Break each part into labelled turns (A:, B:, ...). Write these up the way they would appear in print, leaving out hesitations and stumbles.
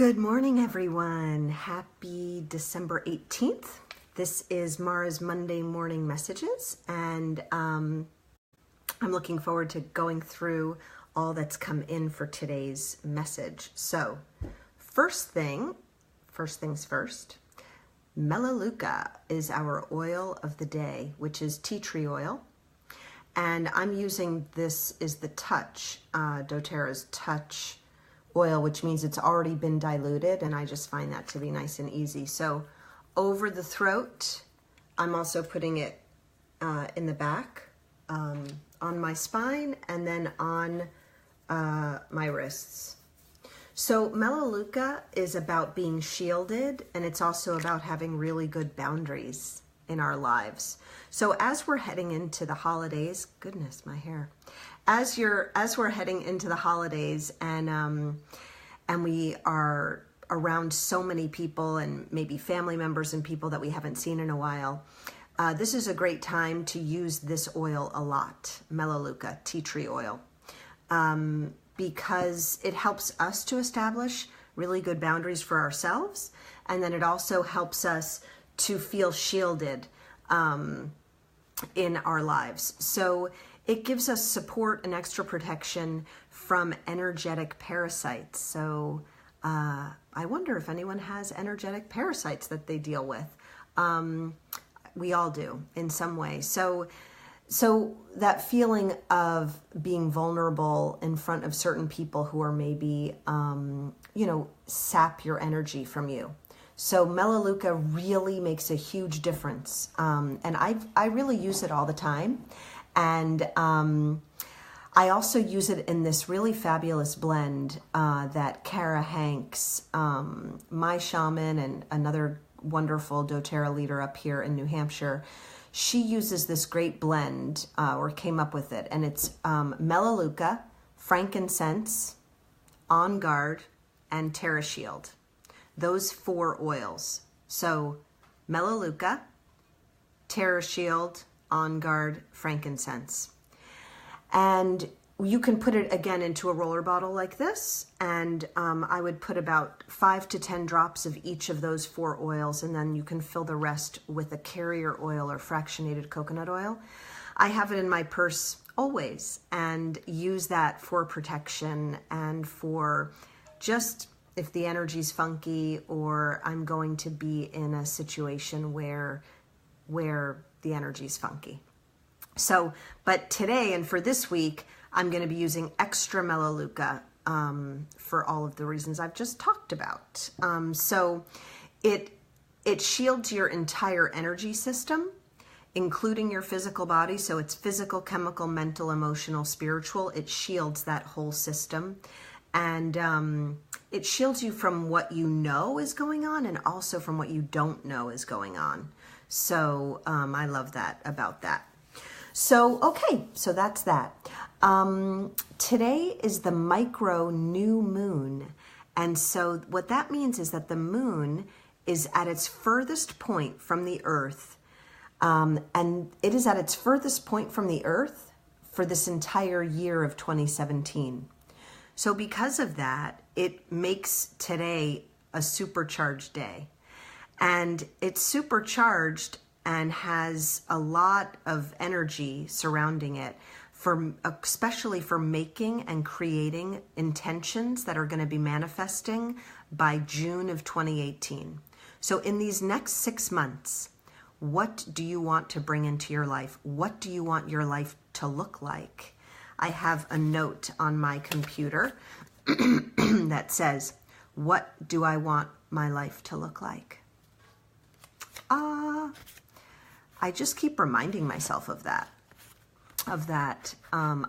A: Good morning, everyone. Happy December 18th. This is Mara's Monday Morning Messages, and I'm looking forward to going through all that's come in for today's message. So, first things first, Melaleuca is our oil of the day, which is tea tree oil. And I'm using this is the Touch, doTERRA's Touch oil, which means it's already been diluted, and I just find that to be nice and easy. So over the throat, I'm also putting it in the back, on my spine, and then on my wrists. So Melaleuca is about being shielded, and it's also about having really good boundaries in our lives. So as we're heading into the holidays, goodness, my hair. As we're heading into the holidays, and we are around so many people and maybe family members and people that we haven't seen in a while, this is a great time to use this oil a lot, Melaleuca, tea tree oil, because it helps us to establish really good boundaries for ourselves, and then it also helps us to feel shielded in our lives. So it gives us support and extra protection from energetic parasites. So I wonder if anyone has energetic parasites that they deal with. We all do in some way. So that feeling of being vulnerable in front of certain people who are maybe, sap your energy from you. So Melaleuca really makes a huge difference. And I really use it all the time. And I also use it in this really fabulous blend that Kara Hanks, my shaman and another wonderful doTERRA leader up here in New Hampshire, she uses this great blend, or came up with it. And it's Melaleuca, frankincense, On Guard, and Terra Shield. Those 4 oils. So Melaleuca, Terra Shield, On Guard, frankincense. And you can put it again into a roller bottle like this, and I would put about 5 to 10 drops of each of those 4 oils, and then you can fill the rest with a carrier oil or fractionated coconut oil. I have it in my purse always and use that for protection and for just if the energy's funky or I'm going to be in a situation where the energy's funky. So, but today and for this week, I'm going to be using extra Melaleuca for all of the reasons I've just talked about. So it shields your entire energy system, including your physical body. So it's physical, chemical, mental, emotional, spiritual. It shields that whole system. And it shields you from what you know is going on and also from what you don't know is going on. So I love that about that. So, okay, so that's that. Today is the micro new moon. And so what that means is that the moon is at its furthest point from the earth. And it is at its furthest point from the earth for this entire year of 2017. So because of that, it makes today a supercharged day. And it's supercharged and has a lot of energy surrounding it, especially for making and creating intentions that are going to be manifesting by June of 2018. So in these next 6 months, what do you want to bring into your life? What do you want your life to look like? I have a note on my computer that says, what do I want my life to look like? I just keep reminding myself of that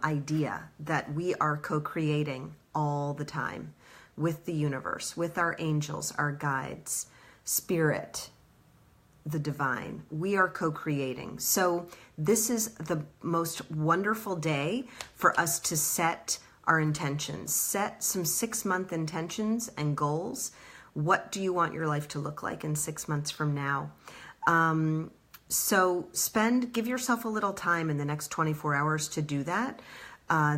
A: idea that we are co-creating all the time with the universe, with our angels, our guides, spirit, the divine. We are co-creating. So this is the most wonderful day for us to set our intentions, set some 6-month intentions and goals. What do you want your life to look like in 6 months from now? So give yourself a little time in the next 24 hours to do that.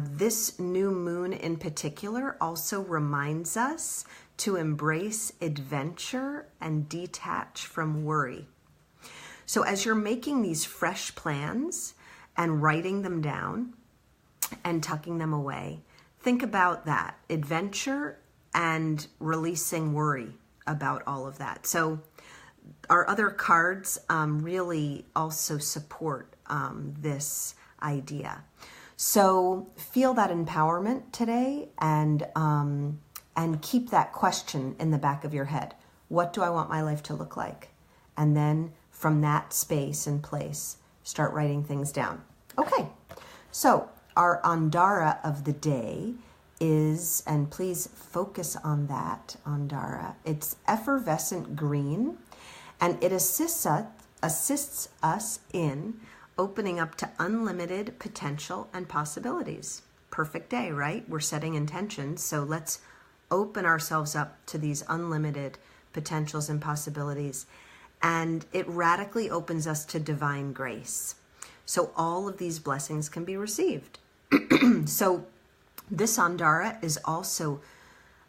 A: This new moon in particular also reminds us to embrace adventure and detach from worry. So as you're making these fresh plans and writing them down and tucking them away, think about that, adventure and releasing worry about all of that. So our other cards really also support this idea. So feel that empowerment today, and keep that question in the back of your head. What do I want my life to look like? And then from that space and place, start writing things down. Okay, so our Andara of the day is, and please focus on that Andara, it's effervescent green, and it assists us in opening up to unlimited potential and possibilities. Perfect day, right? We're setting intentions, so let's open ourselves up to these unlimited potentials and possibilities. And it radically opens us to divine grace. So all of these blessings can be received. So this Andara is also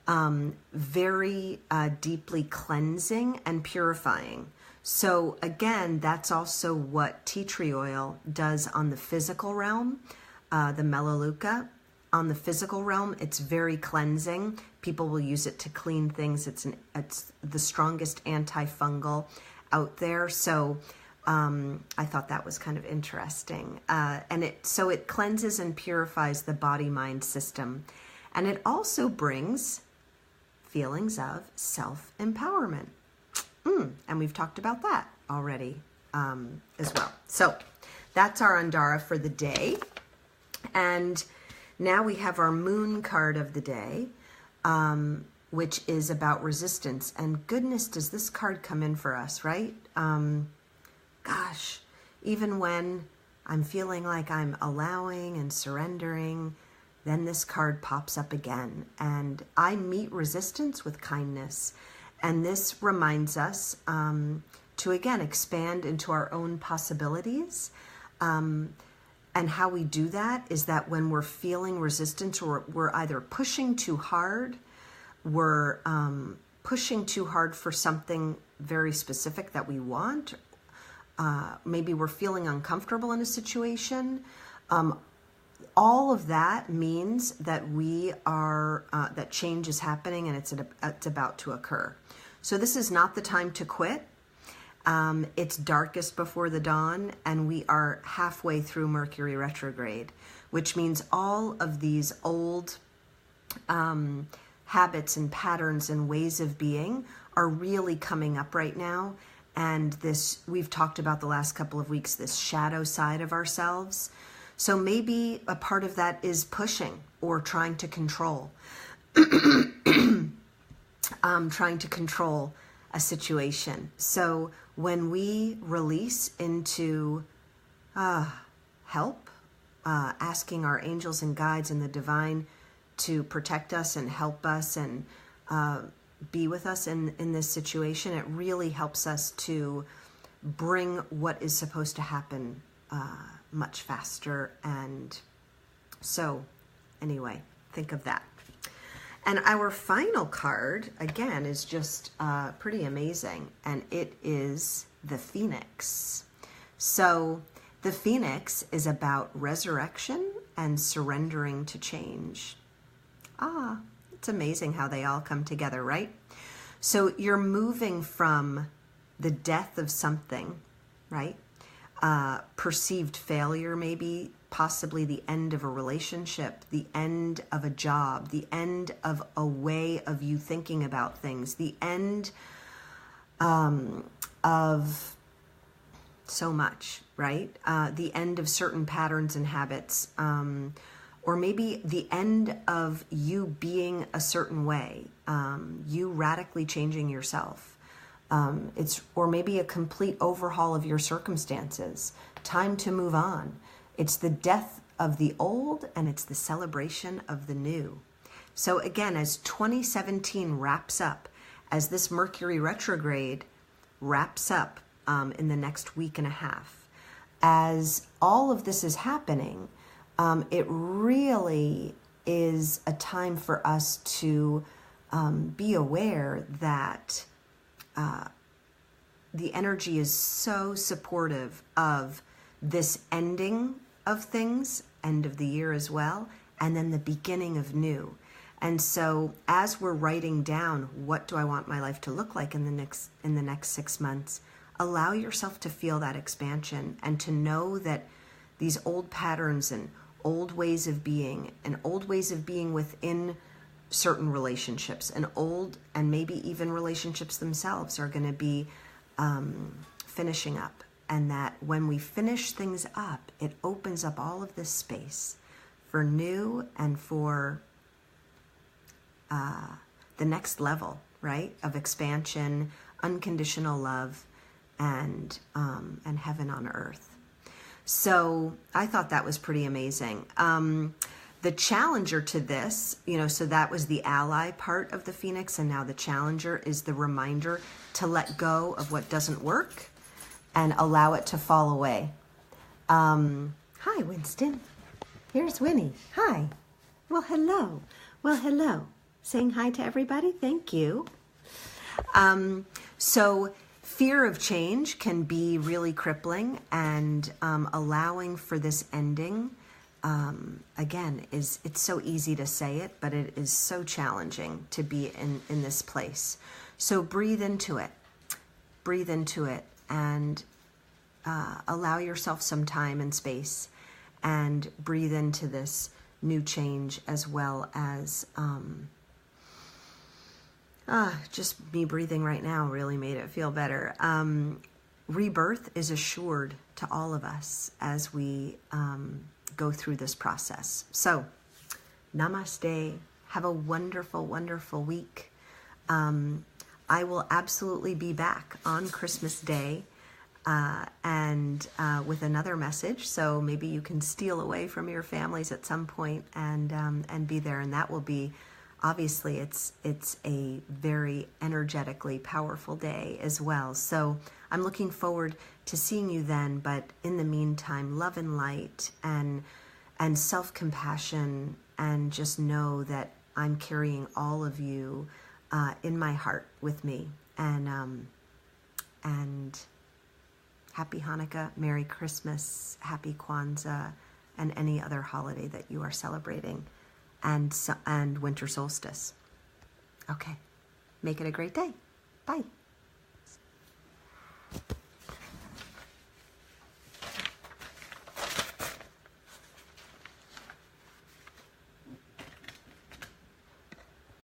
A: very deeply cleansing and purifying. So again, that's also what tea tree oil does on the physical realm, the Melaleuca. On the physical realm, it's very cleansing. People will use it to clean things. It's the strongest antifungal out there. So I thought that was kind of interesting. And it cleanses and purifies the body-mind system. And it also brings feelings of self-empowerment. And we've talked about that already as well. So that's our Andara for the day. And now we have our moon card of the day, which is about resistance. And goodness, does this card come in for us, right? Gosh, even when I'm feeling like I'm allowing and surrendering, then this card pops up again. And I meet resistance with kindness. And this reminds us to, again, expand into our own possibilities. And how we do that is that when we're feeling resistance, or we're either pushing too hard, we're pushing too hard for something very specific that we want, maybe we're feeling uncomfortable in a situation, all of that means that we are that change is happening and it's about to occur. So this is not the time to quit. It's darkest before the dawn, and we are halfway through Mercury retrograde, which means all of these old habits and patterns and ways of being are really coming up right now. And this, we've talked about the last couple of weeks, this shadow side of ourselves. So maybe a part of that is pushing or trying to control, trying to control a situation. So when we release into help, asking our angels and guides and the divine to protect us and help us and be with us in this situation, it really helps us to bring what is supposed to happen much faster. And so anyway, think of that. And our final card, again, is just pretty amazing, and it is the Phoenix. So the Phoenix is about resurrection and surrendering to change. It's amazing how they all come together, right? So you're moving from the death of something, right? Perceived failure, maybe, possibly the end of a relationship, the end of a job, the end of a way of you thinking about things, the end of so much, right? The end of certain patterns and habits, or maybe the end of you being a certain way, you radically changing yourself. Or maybe a complete overhaul of your circumstances. Time to move on. It's the death of the old and it's the celebration of the new. So again, as 2017 wraps up, as this Mercury retrograde wraps up in the next week and a half, as all of this is happening, it really is a time for us to be aware that the energy is so supportive of this ending of things, end of the year as well, and then the beginning of new. And so as we're writing down, what do I want my life to look like in the next 6 months, allow yourself to feel that expansion and to know that these old patterns and old ways of being within certain relationships and old and maybe even relationships themselves are going to be finishing up. And that when we finish things up, it opens up all of this space for new and for the next level, right, of expansion, unconditional love, and heaven on earth. So I thought that was pretty amazing. The challenger to this, so that was the ally part of the Phoenix, and now the challenger is the reminder to let go of what doesn't work and allow it to fall away. Hi, Winston. Here's Winnie. Hi. Well, hello. Saying hi to everybody. Thank you. So fear of change can be really crippling, and allowing for this ending, again, it's so easy to say it, but it is so challenging to be in this place. So breathe into it, and allow yourself some time and space, and breathe into this new change, as well as just me breathing right now really made it feel better. Rebirth is assured to all of us as we go through this process. So, namaste. Have a wonderful, wonderful week. I will absolutely be back on Christmas Day and with another message. So maybe you can steal away from your families at some point and be there. And that will be, obviously, it's a very energetically powerful day as well. So I'm looking forward to seeing you then. But in the meantime, love and light and self-compassion, and just know that I'm carrying all of you in my heart with me. And happy Hanukkah, Merry Christmas, Happy Kwanzaa, and any other holiday that you are celebrating, and winter solstice. Okay, make it a great day. Bye.